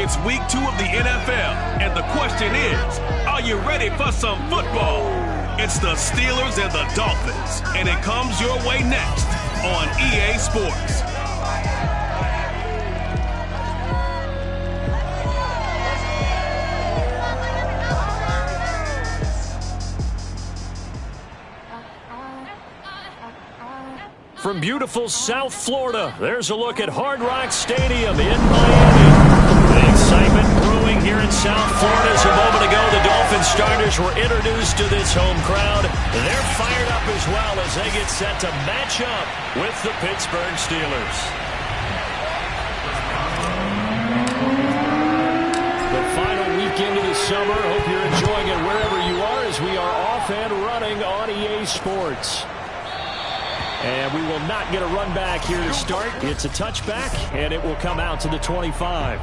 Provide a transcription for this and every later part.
It's week 2 of the NFL, and the question is, are you ready for some football? It's the Steelers and the Dolphins, and it comes your way next on EA Sports. From beautiful South Florida, there's a look at Hard Rock Stadium in Miami. The excitement brewing here in South Florida as a moment ago. The Dolphins starters were introduced to this home crowd. They're fired up as well as they get set to match up with the Pittsburgh Steelers. The final weekend of the summer. Hope you're enjoying it wherever you are as we are off and running on EA Sports. And we will not get a run back here to start. It's a touchback, and it will come out to the 25.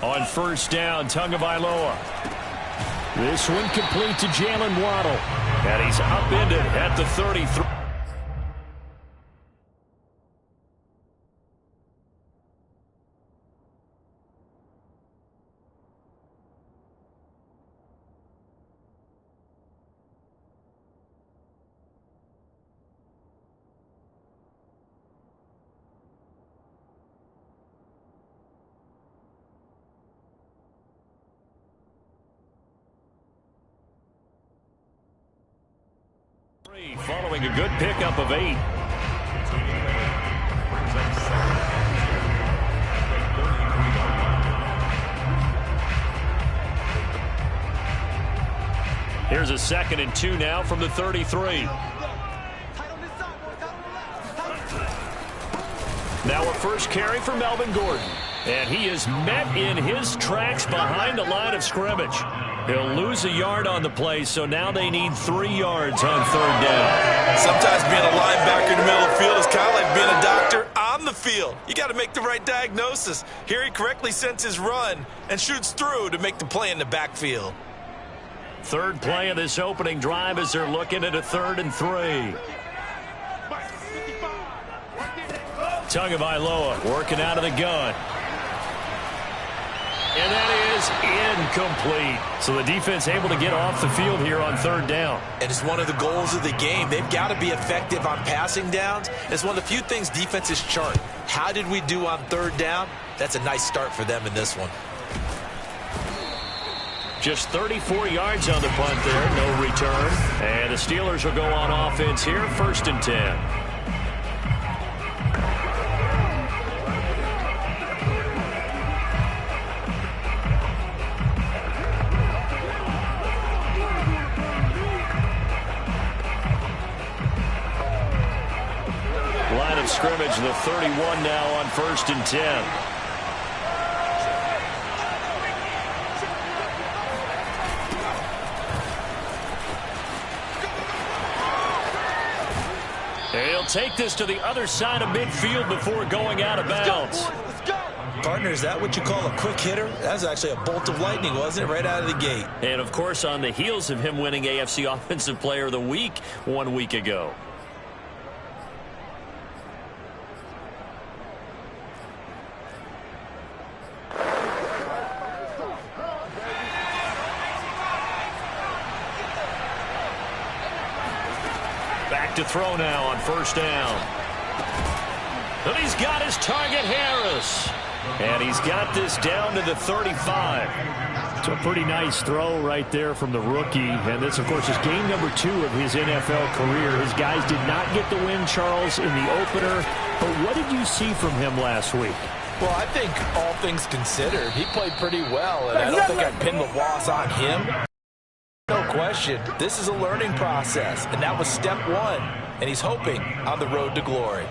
On first down, Tagovailoa. This one complete to Jalen Waddle. And he's upended at the 33. Following a good pickup of 8. Here's a 2nd and 2 now from the 33. Now a first carry for Melvin Gordon. And he is met in his tracks behind the line of scrimmage. He'll lose a yard on the play, so now they need 3 yards on 3rd down. Sometimes being a linebacker in the middle of the field is kind of like being a doctor on the field. You got to make the right diagnosis. Here he correctly sends his run and shoots through to make the play in the backfield. 3rd play of this opening drive as they're looking at a 3rd and 3. Tagovailoa working out of the gun. And that is incomplete. So the defense able to get off the field here on 3rd down. And it's one of the goals of the game. They've got to be effective on passing downs. It's one of the few things defenses chart. How did we do on 3rd down? That's a nice start for them in this one. Just 34 yards on the punt there. No return. And the Steelers will go on offense here. 1st and 10. Line of scrimmage, the 31 now on 1st and 10. He'll take this to the other side of midfield before going out of bounds. Partner, is that what you call a quick hitter? That was actually a bolt of lightning, wasn't it? Right out of the gate. And, of course, on the heels of him winning AFC Offensive Player of the Week 1 week ago. Back to throw now on 1st down. And he's got his target, Harris. And he's got this down to the 35. It's a pretty nice throw right there from the rookie. And this, of course, is game number 2 of his NFL career. His guys did not get the win, Charles, in the opener. But what did you see from him last week? Well, I think all things considered, he played pretty well. And I don't think I'd pin the loss on him. No question. This is a learning process, and that was step 1. And he's hoping on the road to glory.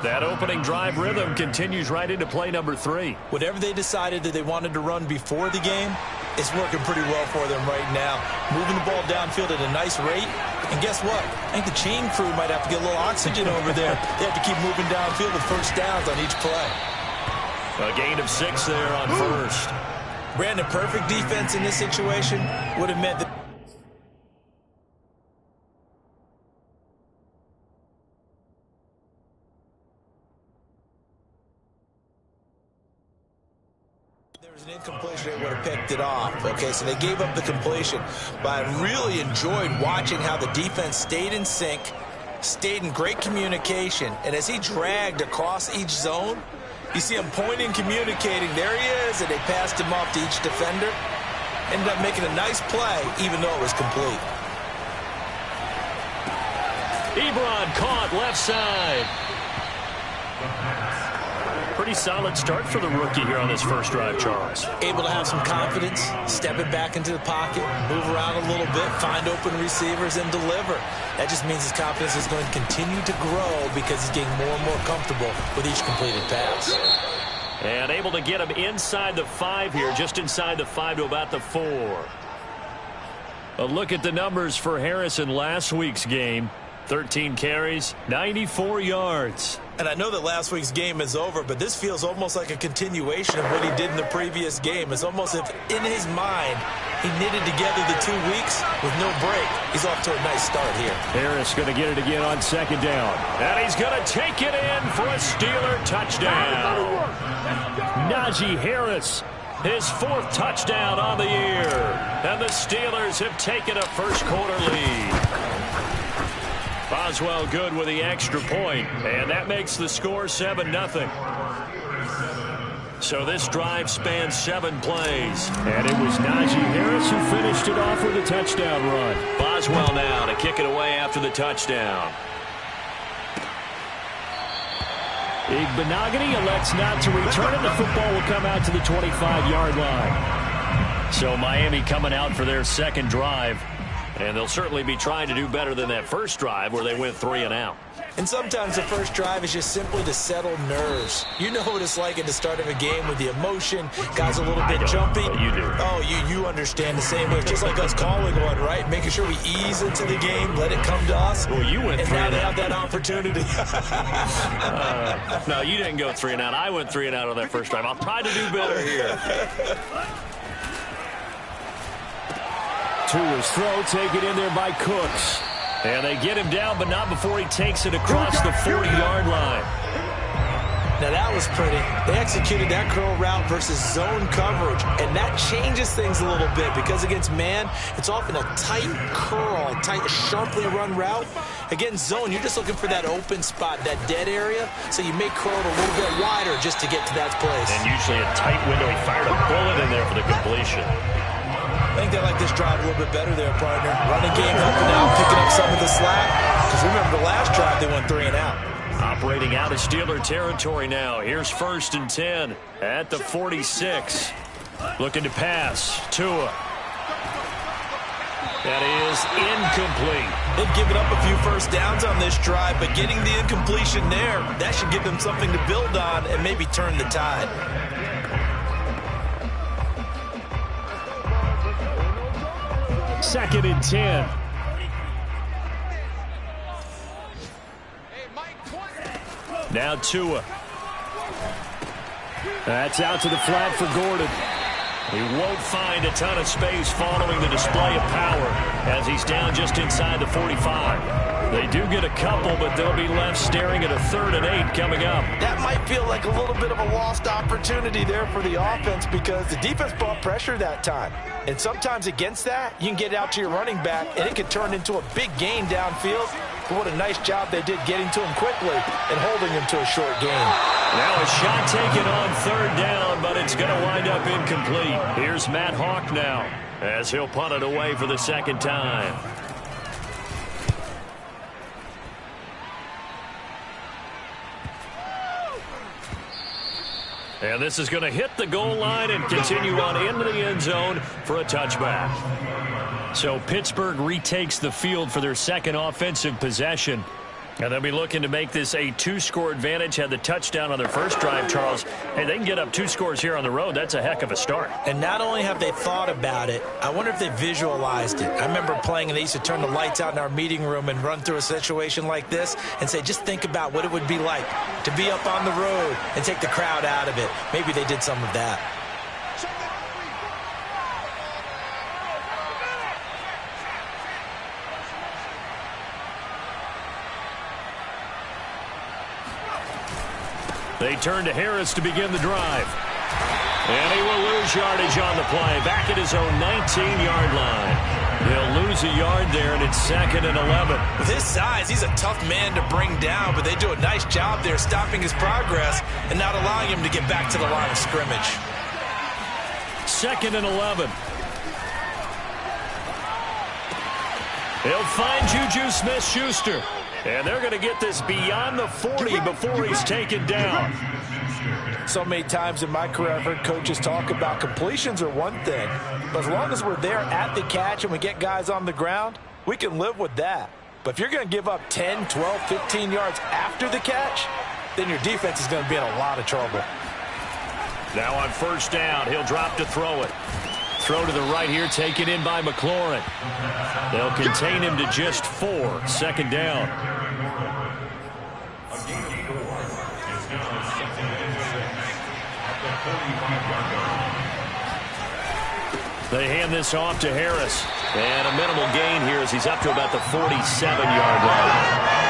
That opening drive rhythm continues right into play number 3. Whatever they decided that they wanted to run before the game, it's working pretty well for them right now. Moving the ball downfield at a nice rate. And guess what? I think the chain crew might have to get a little oxygen over there. They have to keep moving downfield with 1st downs on each play. A gain of 6 there on 1st. Brandon, perfect defense in this situation would have meant that there was an incompletion. They would have picked it off. Okay, so they gave up the completion. But I really enjoyed watching how the defense stayed in sync, stayed in great communication, and as he dragged across each zone, you see him pointing, communicating. There he is, and they passed him off to each defender. Ended up making a nice play, even though it was complete. Ebron caught left side. Pretty solid start for the rookie here on this first drive, Charles. Able to have some confidence, stepping back into the pocket, move around a little bit, find open receivers, and deliver. That just means his confidence is going to continue to grow because he's getting more and more comfortable with each completed pass. And able to get him inside the 5 here, just inside the 5 to about the 4. A look at the numbers for Harris in last week's game. 13 carries, 94 yards. And I know that last week's game is over, but this feels almost like a continuation of what he did in the previous game. It's almost as if in his mind he knitted together the 2 weeks with no break. He's off to a nice start here. Harris going to get it again on second down. And he's going to take it in for a Steeler touchdown. Najee Harris, his 4th touchdown on the year. And the Steelers have taken a first quarter lead. Boswell good with the extra point, and that makes the score 7-0. So this drive spans 7 plays. And it was Najee Harris who finished it off with a touchdown run. Boswell now to kick it away after the touchdown. Igbenogany elects not to return it. The football will come out to the 25-yard line. So Miami coming out for their second drive. And they'll certainly be trying to do better than that first drive where they went 3 and out. And sometimes the first drive is just simply to settle nerves. You know what it's like at the start of a game with the emotion. Guys a little bit jumpy. You do. Oh, you understand the same way. It's just like us calling one, right? Making sure we ease into the game, let it come to us. Well, you went 3 and out. And now they have that opportunity. No, you didn't go 3 and out. I went 3 and out on that first drive. I'll try to do better here. To his throw, taken in there by Cooks. And they get him down, but not before he takes it across the 40-yard line. Now that was pretty. They executed that curl route versus zone coverage, and that changes things a little bit because against man, it's often a tight curl, tight, sharply run route. Against zone, you're just looking for that open spot, that dead area, so you may curl it a little bit wider just to get to that place. And usually a tight window. He fired a bullet in there for the completion. I think they like this drive a little bit better there, partner. Running game helping out, picking up some of the slack. Because remember, the last drive they went 3 and out. Operating out of Steeler territory now. Here's 1st and 10 at the 46. Looking to pass. Tua. That is incomplete. They've given up a few first downs on this drive, but getting the incompletion there, that should give them something to build on and maybe turn the tide. 2nd and 10. Now Tua. That's out to the flat for Gordon. He won't find a ton of space following the display of power as he's down just inside the 45. They do get a couple, but they'll be left staring at a 3rd and 8 coming up. That might feel like a little bit of a lost opportunity there for the offense because the defense brought pressure that time. And sometimes against that, you can get out to your running back, and it can turn into a big gain downfield. But what a nice job they did getting to him quickly and holding him to a short gain. Now a shot taken on 3rd down, but it's going to wind up incomplete. Here's Matt Hawk now as he'll punt it away for the 2nd time. And this is going to hit the goal line and continue on into the end zone for a touchback. So Pittsburgh retakes the field for their 2nd offensive possession. And they'll be looking to make this a 2-score advantage. Had the touchdown on their first drive, Charles. Hey, they can get up 2 scores here on the road. That's a heck of a start. And not only have they thought about it, I wonder if they visualized it. I remember playing, and they used to turn the lights out in our meeting room and run through a situation like this and say, just think about what it would be like to be up on the road and take the crowd out of it. Maybe they did some of that. They turn to Harris to begin the drive. And he will lose yardage on the play. Back at his own 19-yard line. He'll lose a yard there, and it's 2nd and 11. With his size, he's a tough man to bring down, but they do a nice job there stopping his progress and not allowing him to get back to the line of scrimmage. 2nd and 11. He'll find Juju Smith-Schuster. And they're going to get this beyond the 40 before he's taken down. So many times in my career, I've heard coaches talk about completions are one thing, but as long as we're there at the catch and we get guys on the ground, we can live with that. But if you're going to give up 10, 12, 15 yards after the catch, then your defense is going to be in a lot of trouble. Now on 1st down, he'll drop to throw it. Throw to the right here, taken in by McLaurin. They'll contain him to just 4. 2nd down. They hand this off to Harris. And a minimal gain here as he's up to about the 47-yard line.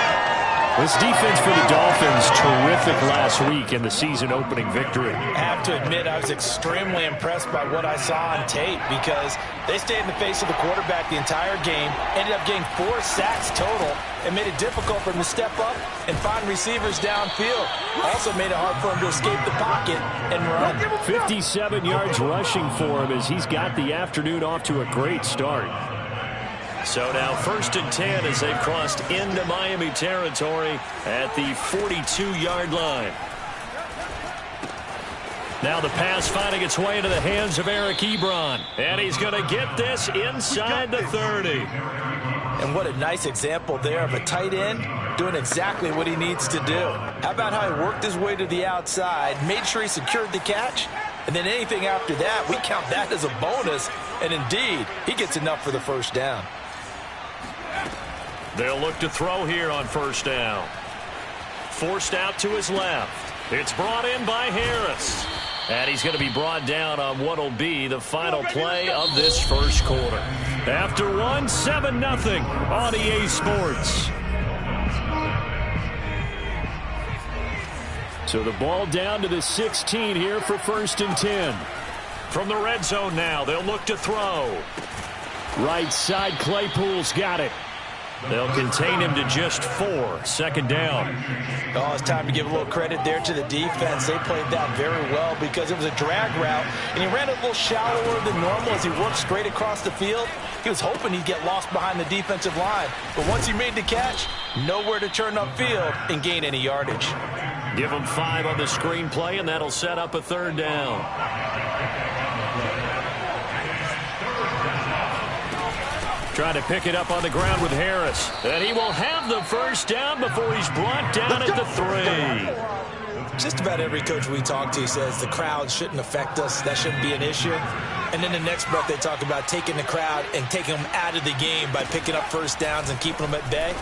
This defense for the Dolphins, terrific last week in the season-opening victory. I have to admit, I was extremely impressed by what I saw on tape because they stayed in the face of the quarterback the entire game, ended up getting 4 sacks total, and made it difficult for him to step up and find receivers downfield. Also made it hard for him to escape the pocket and run. 57 yards rushing for him as he's got the afternoon off to a great start. So now 1st and 10 as they've crossed into Miami territory at the 42-yard line. Now the pass finding its way into the hands of Eric Ebron. And he's going to get this inside the 30. And what a nice example there of a tight end doing exactly what he needs to do. How about how he worked his way to the outside, made sure he secured the catch, and then anything after that, we count that as a bonus. And indeed, he gets enough for the 1st down. They'll look to throw here on 1st down. Forced out to his left. It's brought in by Harris. And he's going to be brought down on what will be the final play of this 1st quarter. After 7-0 on EA Sports. So the ball down to the 16 here for 1st and 10. From the red zone now, they'll look to throw. Right side, Claypool's got it. They'll contain him to just 4. 2nd down. Oh, it's time to give a little credit there to the defense. They played that very well because it was a drag route, and he ran a little shallower than normal as he worked straight across the field. He was hoping he'd get lost behind the defensive line, but once he made the catch, nowhere to turn upfield and gain any yardage. Give him 5 on the screenplay, and that'll set up a 3rd down. Trying to pick it up on the ground with Harris. And he will have the 1st down before he's brought down at the 3. Just about every coach we talk to says the crowd shouldn't affect us. That shouldn't be an issue. And then the next breath they talk about taking the crowd and taking them out of the game by picking up 1st downs and keeping them at bay.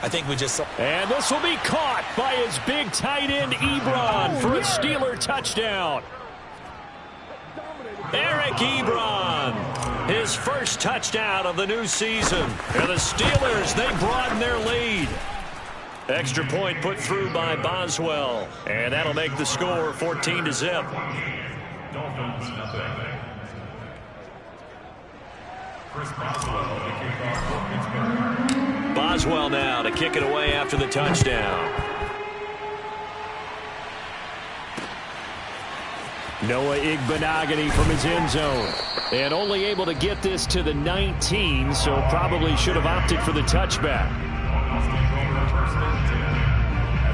I think we just saw. And this will be caught by his big tight end Ebron for a Steeler touchdown. Eric Ebron, his 1st touchdown of the new season. And the Steelers, they broaden their lead. Extra point put through by Boswell. And that'll make the score 14-0. Dolphins, nothing. Chris Boswell, the kickoff for Pittsburgh. Boswell now to kick it away after the touchdown. Noah Igbenogany from his end zone. And only able to get this to the 19, so probably should have opted for the touchback.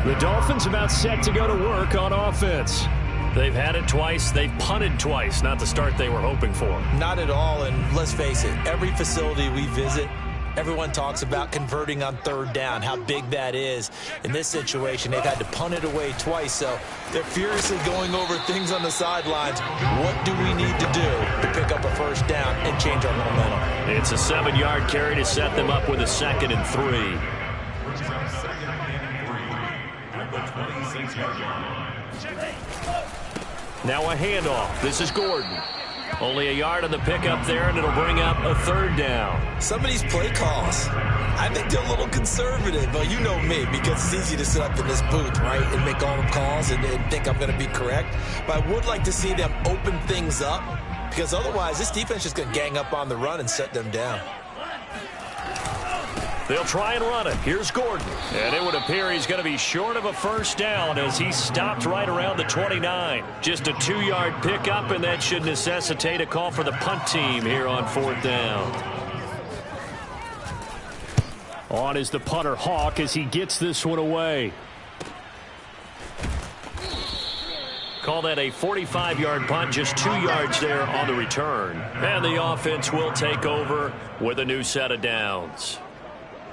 The Dolphins about set to go to work on offense. They've had it twice. They've punted twice. Not the start they were hoping for. Not at all, and let's face it, every facility we visit, everyone talks about converting on 3rd down, how big that is. In this situation, they've had to punt it away twice, so they're furiously going over things on the sidelines. What do we need to do to pick up a 1st down and change our momentum? It's a 7-yard carry to set them up with a 2nd and 3. Now a handoff. This is Gordon. Only a yard on the pickup there, and it'll bring up a 3rd down. Some of these play calls, I think they're a little conservative. Well, you know me, because it's easy to sit up in this booth, right, and make all the calls and think I'm going to be correct. But I would like to see them open things up, because otherwise this defense is going to gang up on the run and set them down. They'll try and run it. Here's Gordon. And it would appear he's going to be short of a 1st down as he stopped right around the 29. Just a 2-yard pickup, and that should necessitate a call for the punt team here on 4th down. On is the punter, Hawk, as he gets this one away. Call that a 45-yard punt, just 2 yards there on the return. And the offense will take over with a new set of downs.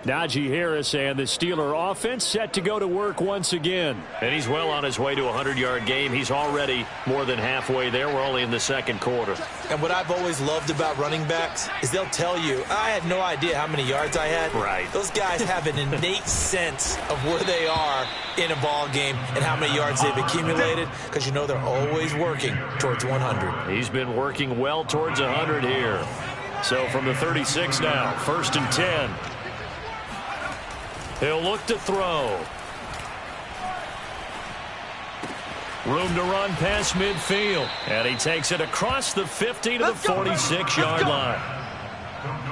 Najee Harris and the Steeler offense set to go to work once again. And he's well on his way to a 100-yard game. He's already more than halfway there. We're only in the 2nd quarter. And what I've always loved about running backs is they'll tell you, I had no idea how many yards I had. Right. Those guys have an innate sense of where they are in a ball game and how many yards they've accumulated, because you know they're always working towards 100. He's been working well towards 100 here. So from the 36 now, 1st and 10. He'll look to throw. Room to run past midfield. And he takes it across the 50 to the 46-yard line.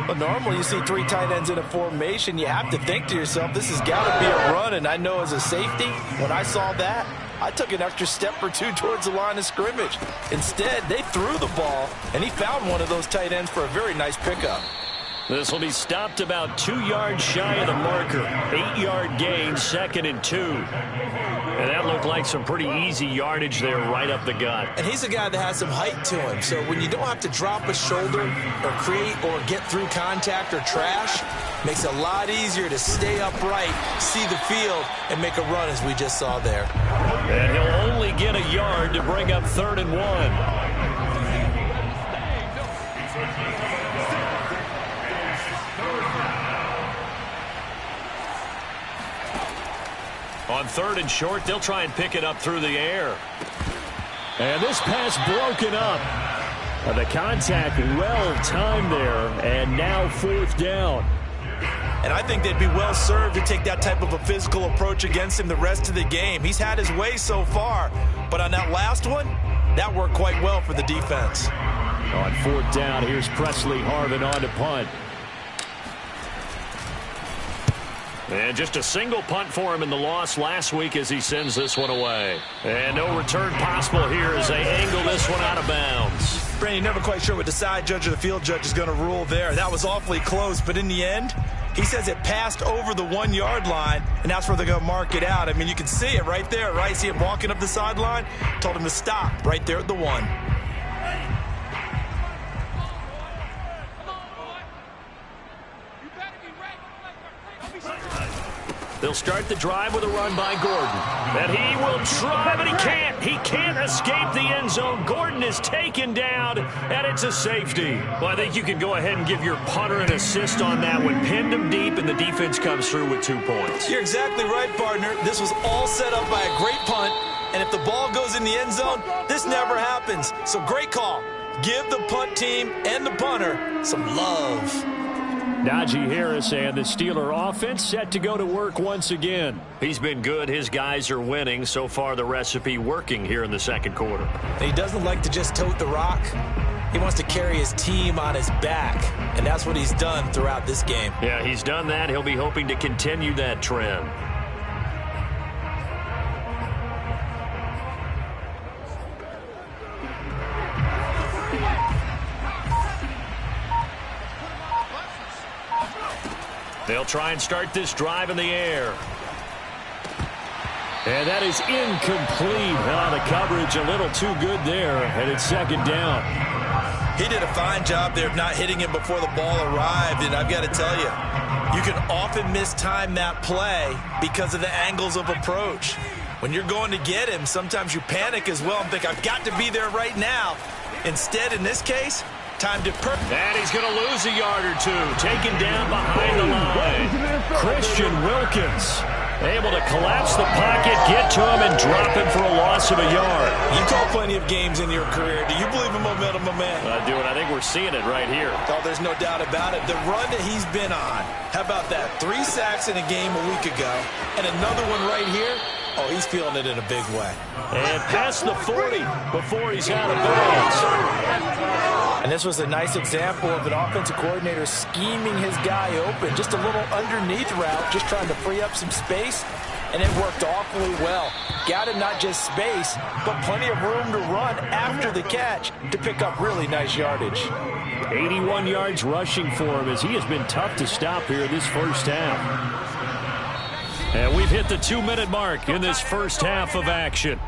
But normally you see 3 tight ends in a formation, you have to think to yourself, this has got to be a run. And I know as a safety, when I saw that, I took an extra step or 2 towards the line of scrimmage. Instead, they threw the ball, and he found one of those tight ends for a very nice pickup. This will be stopped about 2 yards shy of the marker. 8-yard gain, 2nd and 2. And that looked like some pretty easy yardage there right up the gut. And he's a guy that has some height to him. So when you don't have to drop a shoulder or create or get through contact or trash, makes it a lot easier to stay upright, see the field, and make a run as we just saw there. And he'll only get a yard to bring up 3rd and 1. On 3rd and short, they'll try and pick it up through the air. And this pass broken up. The contact well timed there, and now 4th down. And I think they'd be well served to take that type of a physical approach against him the rest of the game. He's had his way so far, but on that last one, that worked quite well for the defense. On 4th down, here's Presley Harvin on to punt. And just a single punt for him in the loss last week as he sends this one away. And no return possible here as they angle this one out of bounds. Brandon, you're never quite sure what the side judge or the field judge is going to rule there. That was awfully close, but in the end, he says it passed over the 1-yard line, and that's where they're going to mark it out. I mean, you can see it right there, right? See him walking up the sideline? Told him to stop right there at the 1. They'll start the drive with a run by Gordon. And he will try, but he can't. He can't escape the end zone. Gordon is taken down, and it's a safety. Well, I think you can go ahead and give your punter an assist on that one. Pinned him deep, and the defense comes through with 2 points. You're exactly right, partner. This was all set up by a great punt, and if the ball goes in the end zone, this never happens. So great call. Give the punt team and the punter some love. Najee Harris and the Steeler offense set to go to work once again. He's been good. His guys are winning. So far, the recipe working here in the 2nd quarter. He doesn't like to just tote the rock. He wants to carry his team on his back, and that's what he's done throughout this game. Yeah, he's done that. He'll be hoping to continue that trend. They'll try and start this drive in the air. And that is incomplete. The coverage a little too good there, and it's 2nd down. He did a fine job there of not hitting him before the ball arrived, and I've got to tell you, you can often mistime that play because of the angles of approach. When you're going to get him, sometimes you panic as well and think, I've got to be there right now. Instead, in this case, time to and he's going to lose a yard or 2. Taken down behind the line. Christian Wilkins. Able to collapse the pocket, get to him, and drop him for a loss of a yard. You called plenty of games in your career. Do you believe in momentum, my man? I do, and I think we're seeing it right here. Oh, there's no doubt about it. The run that he's been on. How about that? 3 sacks in a game a week ago, and another one right here. Oh, he's feeling it in a big way. And past the 40 before he's out of bounds. And this was a nice example of an offensive coordinator scheming his guy open. Just a little underneath route, just trying to free up some space. And it worked awfully well. Got him not just space, but plenty of room to run after the catch to pick up really nice yardage. 81 yards rushing for him as he has been tough to stop here this first half. And we've hit the 2-minute mark in this first half of action.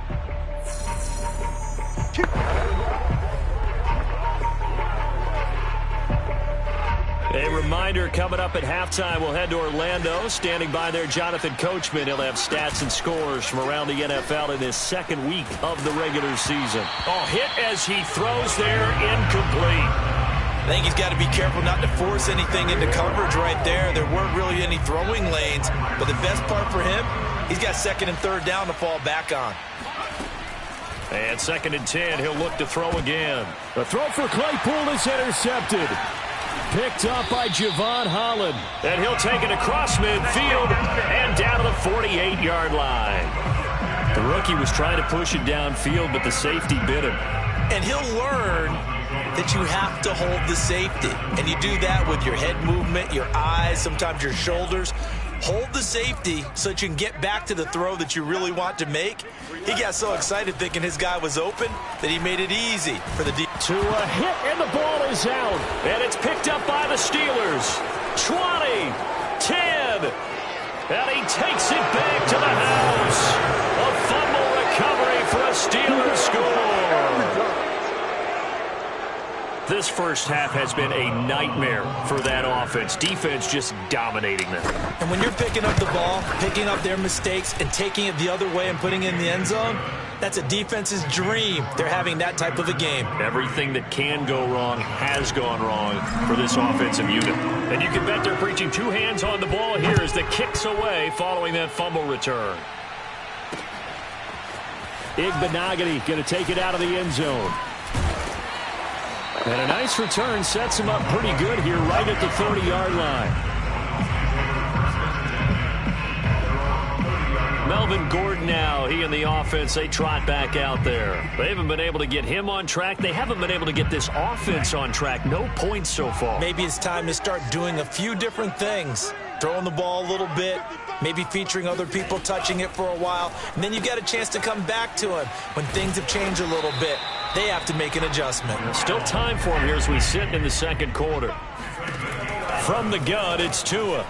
A reminder, coming up at halftime, we'll head to Orlando. Standing by there, Jonathan Coachman. He'll have stats and scores from around the NFL in his second week of the regular season. Oh, hit as he throws there, incomplete. I think he's got to be careful not to force anything into coverage right there. There weren't really any throwing lanes, but the best part for him, he's got 2nd and 3rd down to fall back on. And 2nd and 10, he'll look to throw again. The throw for Claypool is intercepted. Picked up by Javon Holland. And he'll take it across midfield and down to the 48-yard line. The rookie was trying to push it downfield, but the safety bit him. And he'll learn that you have to hold the safety. And you do that with your head movement, your eyes, sometimes your shoulders. Hold the safety so that you can get back to the throw that you really want to make. He got so excited thinking his guy was open that he made it easy for the deep. To a hit, and the ball is out. And it's picked up by the Steelers. 20, 10. And he takes it back to the house. A fumble recovery for a Steelers score. This first half has been a nightmare for that offense. Defense just dominating them. And when you're picking up the ball, picking up their mistakes, and taking it the other way and putting it in the end zone, that's a defense's dream. They're having that type of a game. Everything that can go wrong has gone wrong for this offensive unit. And you can bet they're preaching 2 hands on the ball here as the kick's away following that fumble return. Igbenogany going to take it out of the end zone. And a nice return sets him up pretty good here right at the 30-yard line. Melvin Gordon now, he and the offense, they trot back out there. They haven't been able to get him on track. They haven't been able to get this offense on track. No points so far. Maybe it's time to start doing a few different things. Throwing the ball a little bit, maybe featuring other people touching it for a while, and then you get a chance to come back to him when things have changed a little bit. They have to make an adjustment. Still time for him here as we sit in the second quarter. From the gun, it's Tua.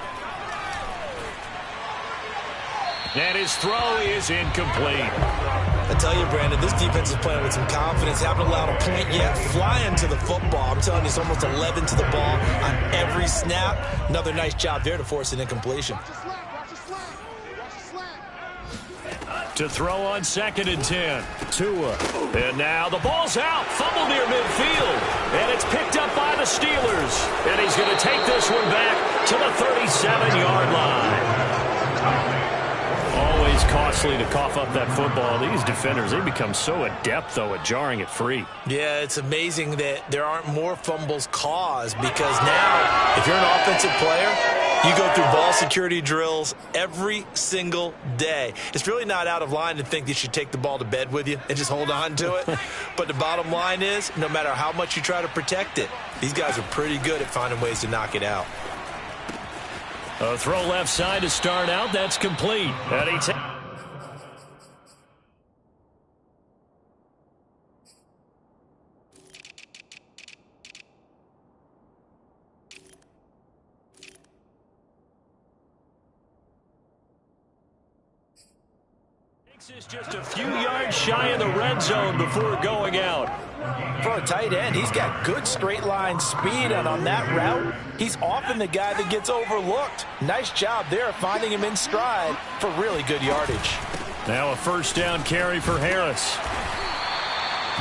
And his throw is incomplete. I tell you, Brandon, this defense is playing with some confidence. Haven't allowed a point yet. Flying to the football. I'm telling you, it's almost 11 to the ball on every snap. Another nice job there to force an incompletion. To throw on 2nd and 10. Tua. And now the ball's out. Fumble near midfield. And it's picked up by the Steelers. And he's going to take this one back to the 37-yard line. Always costly to cough up that football. These defenders, they become so adept, though, at jarring it free. Yeah, it's amazing that there aren't more fumbles caused because now, if you're an offensive player, you go through ball security drills every single day. It's really not out of line to think you should take the ball to bed with you and just hold on to it. But the bottom line is, no matter how much you try to protect it, these guys are pretty good at finding ways to knock it out. A throw left side to start out. That's complete. And he is just a few yards shy of the red zone before going out. For a tight end, he's got good straight line speed, and on that route, he's often the guy that gets overlooked. Nice job there finding him in stride for really good yardage. Now a first down carry for Harris.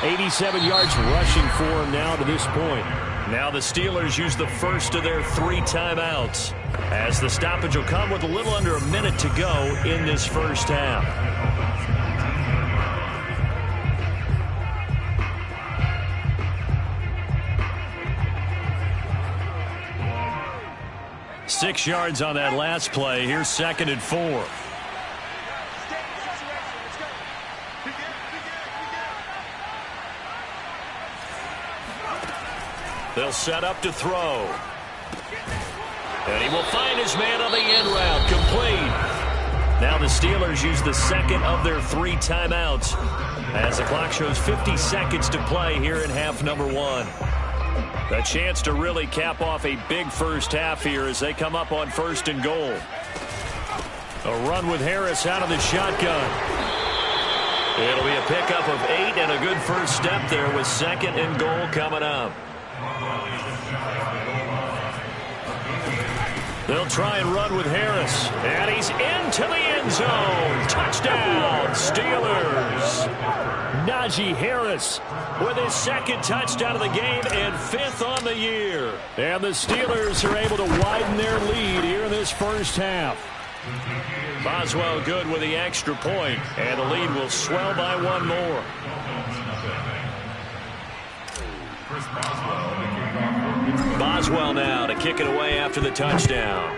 87 yards rushing for him now to this point. Now the Steelers use the first of their 3 timeouts, as the stoppage will come with a little under a minute to go in this first half. Six yards on that last play. Here's 2nd and 4. They'll set up to throw. And he will find his man on the end route. Complete. Now the Steelers use the second of their 3 timeouts, as the clock shows 50 seconds to play here in half number 1. A chance to really cap off a big first half here as they come up on 1st and goal. A run with Harris out of the shotgun. It'll be a pickup of 8 and a good first step there with 2nd and goal coming up. They'll try and run with Harris. And he's into the end zone. Touchdown, Steelers. Najee Harris with his 2nd touchdown of the game and 5th on the year. And the Steelers are able to widen their lead here in this first half. Boswell good with the extra point, and the lead will swell by 1 more. Boswell now to kick it away after the touchdown.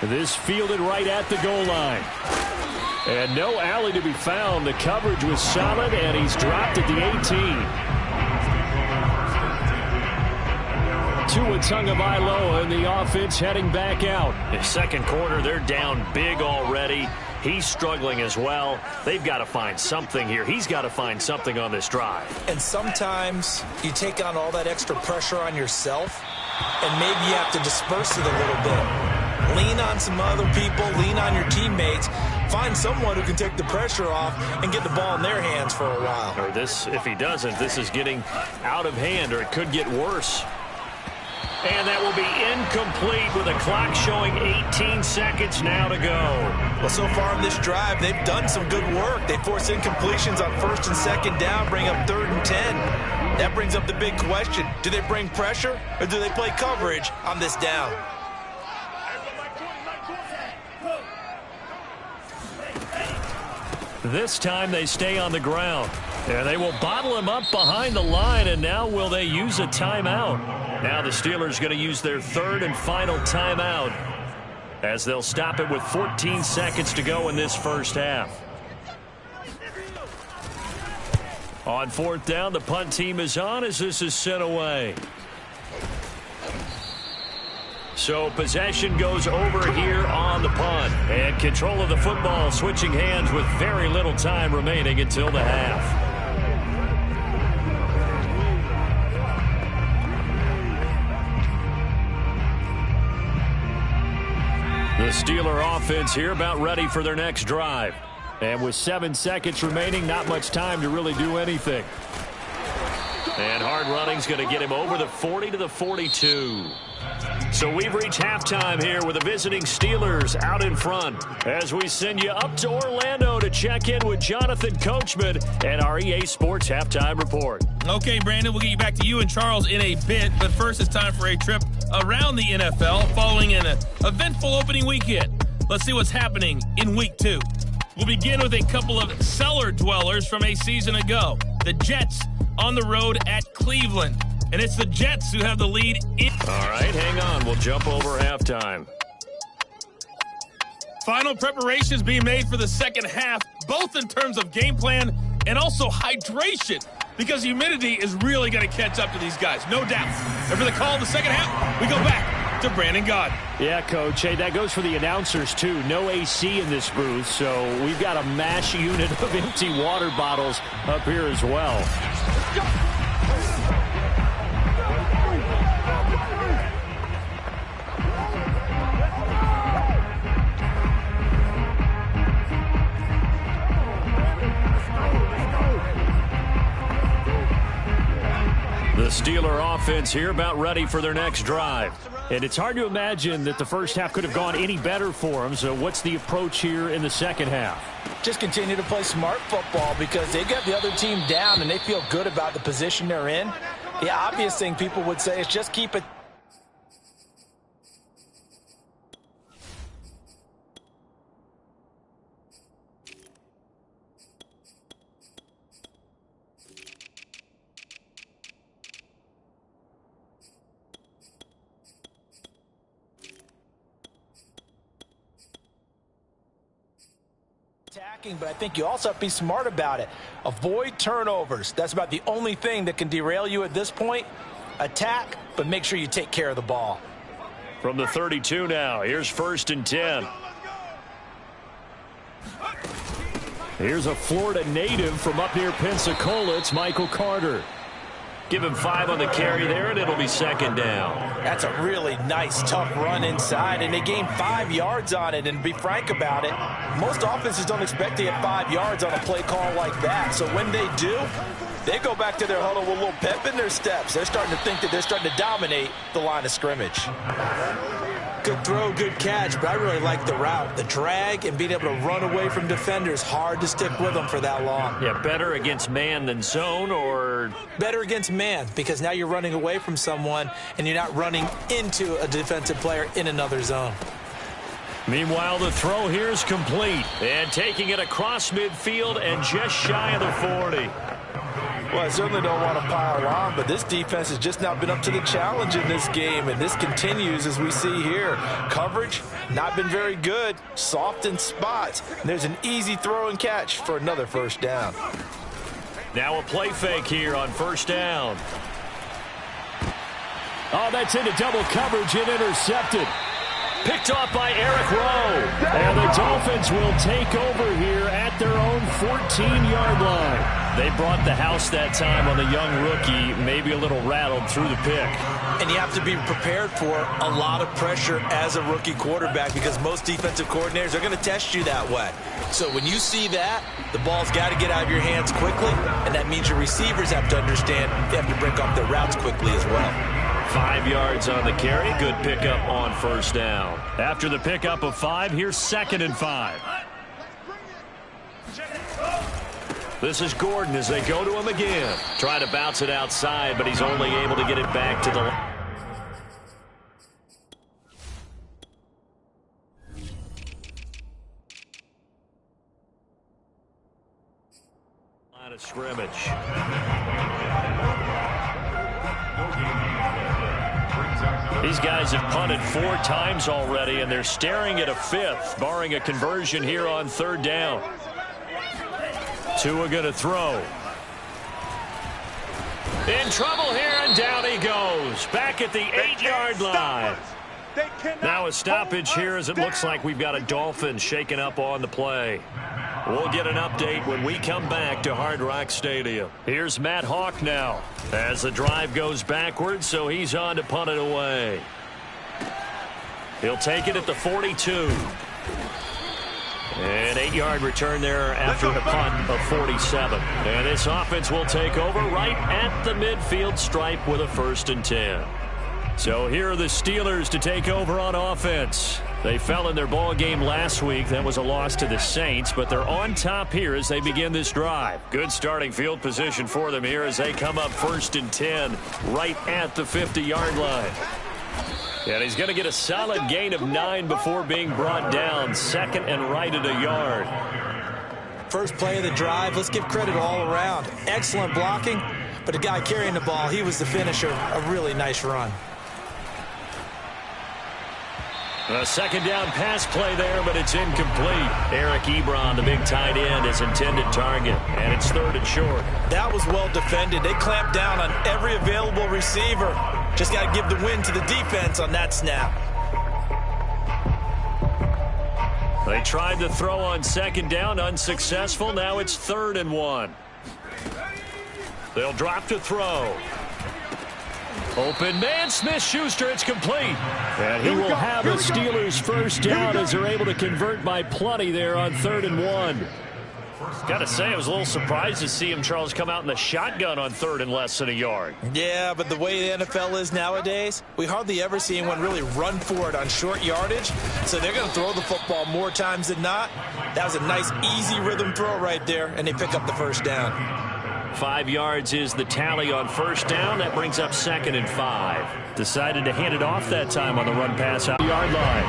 This fielded right at the goal line. And no alley to be found. The coverage was solid, and he's dropped at the 18. Tua Tagovailoa in the offense heading back out. In second quarter, they're down big already. He's struggling as well. They've got to find something here. He's got to find something on this drive. And sometimes you take on all that extra pressure on yourself, and maybe you have to disperse it a little bit. Lean on some other people. Lean on your teammates. Find someone who can take the pressure off and get the ball in their hands for a while. Or this, if he doesn't, this is getting out of hand, or it could get worse. And that will be incomplete with the clock showing 18 seconds now to go. Well, so far in this drive, they've done some good work. They force incompletions on 1st and 2nd down, bring up 3rd and 10. That brings up the big question. Do they bring pressure, or do they play coverage on this down? This time they stay on the ground. And they will bottle him up behind the line, and now will they use a timeout? Now the Steelers going to use their 3rd and final timeout, as they'll stop it with 14 seconds to go in this first half. On 4th down, the punt team is on as this is sent away. So possession goes over here on the punt. And control of the football switching hands with very little time remaining until the half. The Steeler offense here about ready for their next drive. And with 7 seconds remaining, not much time to really do anything. And hard running's going to get him over the 40 to the 42. So we've reached halftime here with the visiting Steelers out in front, as we send you up to Orlando to check in with Jonathan Coachman and our EA Sports Halftime Report. Okay, Brandon, we'll get you back to you and Charles in a bit, but first it's time for a trip around the NFL following an eventful opening weekend. Let's see what's happening in Week 2. We'll begin with a couple of cellar dwellers from a season ago. The Jets on the road at Cleveland. And it's the Jets who have the lead. All right, hang on. We'll jump over halftime. Final preparations being made for the second half, both in terms of game plan and also hydration, because humidity is really going to catch up to these guys, no doubt. And for the call of the second half, we go back to Brandon Gaudin. Yeah, Coach. Hey, that goes for the announcers, too. No AC in this booth, so we've got a mash unit of empty water bottles up here as well. The Steeler offense here, about ready for their next drive. And it's hard to imagine that the first half could have gone any better for them. So what's the approach here in the second half? Just continue to play smart football because they got the other team down and they feel good about the position they're in. The obvious thing people would say is just keep it. But I think you also have to be smart about it. Avoid turnovers. That's about the only thing that can derail you at this point. Attack, but make sure you take care of the ball. From the 32 now, here's 1st and 10. Here's a Florida native from up near Pensacola. It's Michael Carter. Give him 5 on the carry there, and it'll be 2nd down. That's a really nice, tough run inside, and they gained 5 yards on it. And to be frank about it, most offenses don't expect to get 5 yards on a play call like that. So when they do, they go back to their huddle with a little pep in their steps. They're starting to think that they're starting to dominate the line of scrimmage. Good throw, good catch, but I really like the route. The drag and being able to run away from defenders, hard to stick with them for that long. Yeah, better against man than zone, or? Better against man, because now you're running away from someone and you're not running into a defensive player in another zone. Meanwhile, the throw here is complete. And taking it across midfield and just shy of the 40. Well, I certainly don't want to pile on, but this defense has just not been up to the challenge in this game, and this continues as we see here. Coverage, not been very good, soft in spots. And there's an easy throw and catch for another 1st down. Now a play fake here on 1st down. Oh, that's into double coverage and intercepted. Picked off by Eric Rowe. And the Dolphins will take over here at their own 14-yard line. They brought the house that time on the young rookie, maybe a little rattled through the pick. And you have to be prepared for a lot of pressure as a rookie quarterback because most defensive coordinators are going to test you that way. So when you see that, the ball's got to get out of your hands quickly, and that means your receivers have to understand they have to break off their routes quickly as well. 5 yards on the carry. Good pickup on 1st down. After the pickup of 5, here's 2nd and 5. This is Gordon as they go to him again. Trying to bounce it outside, but he's only able to get it back to the line of scrimmage. These guys have punted 4 times already, and they're staring at a 5th, barring a conversion here on 3rd down. Tua going to throw. In trouble here, and down he goes. Back at the 8-yard line. Now a stoppage here as it looks like we've got a Dolphins shaken up on the play. We'll get an update when we come back to Hard Rock Stadium. Here's Matt Hawk now as the drive goes backwards, so he's on to punt it away. He'll take it at the 42. An 8-yard return there after a punt of 47. And this offense will take over right at the midfield stripe with a 1st and 10. So here are the Steelers to take over on offense. They fell in their ball game last week. That was a loss to the Saints, but they're on top here as they begin this drive. Good starting field position for them here as they come up 1st and 10 right at the 50-yard line. And he's going to get a solid gain of 9 before being brought down. 2nd and right at a yard. First play of the drive, let's give credit all around. Excellent blocking, but the guy carrying the ball, he was the finisher. A really nice run. A 2nd down pass play there, but it's incomplete. Eric Ebron, the big tight end, is intended target, and it's 3rd and short. That was well defended. They clamped down on every available receiver. Just got to give the win to the defense on that snap. They tried to throw on 2nd down, unsuccessful. Now it's 3rd and 1. They'll drop to throw. Open man, Smith-Schuster, it's complete. And he will have a Steelers 1st down as they're able to convert by plenty there on 3rd and 1. Got to say, I was a little surprised to see him, Charles, come out in the shotgun on 3rd and less than a yard. Yeah, but the way the NFL is nowadays, we hardly ever see anyone really run for it on short yardage. So they're going to throw the football more times than not. That was a nice, easy rhythm throw right there, and they pick up the first down. 5 yards is the tally on first down. That brings up 2nd and 5. Decided to hand it off that time on the run pass out the yard line.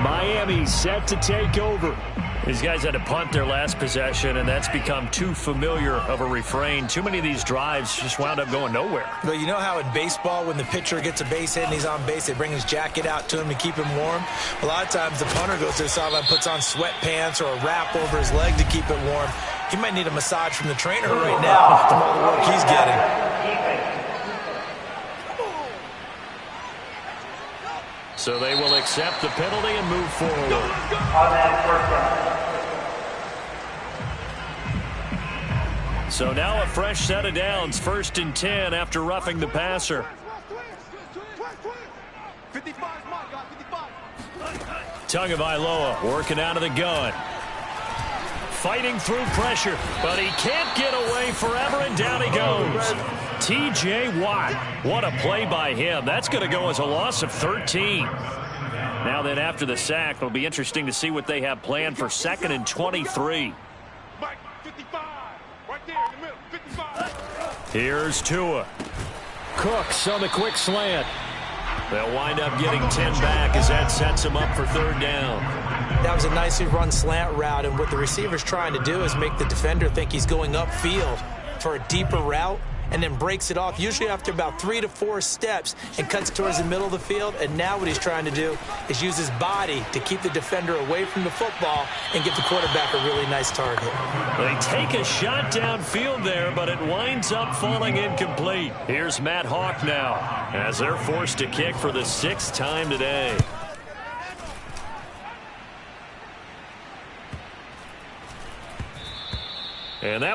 Miami set to take over. These guys had to punt their last possession, and that's become too familiar of a refrain. Too many of these drives just wound up going nowhere. But you know how in baseball, when the pitcher gets a base hit and he's on base, they bring his jacket out to him to keep him warm? A lot of times the punter goes to the sideline, puts on sweatpants or a wrap over his leg to keep it warm. He might need a massage from the trainer right now from all the work he's getting. So they will accept the penalty and move forward. So now a fresh set of downs, 1st and 10 after roughing the passer. Tagovailoa working out of the gun. Fighting through pressure, but he can't get away forever, and down he goes. T.J. Watt, what a play by him. That's going to go as a loss of 13. Now then, after the sack, it'll be interesting to see what they have planned for 2nd and 23. Here's Tua. Cooks on the quick slant. They'll wind up getting 10 back as that sets them up for 3rd down. That was a nicely run slant route, and what the receiver's trying to do is make the defender think he's going upfield for a deeper route, and then breaks it off, usually after about 3 to 4 steps, and cuts towards the middle of the field. And now what he's trying to do is use his body to keep the defender away from the football and give the quarterback a really nice target. They take a shot downfield there, but it winds up falling incomplete. Here's Matt Hawk now, as they're forced to kick for the 6th time today. And that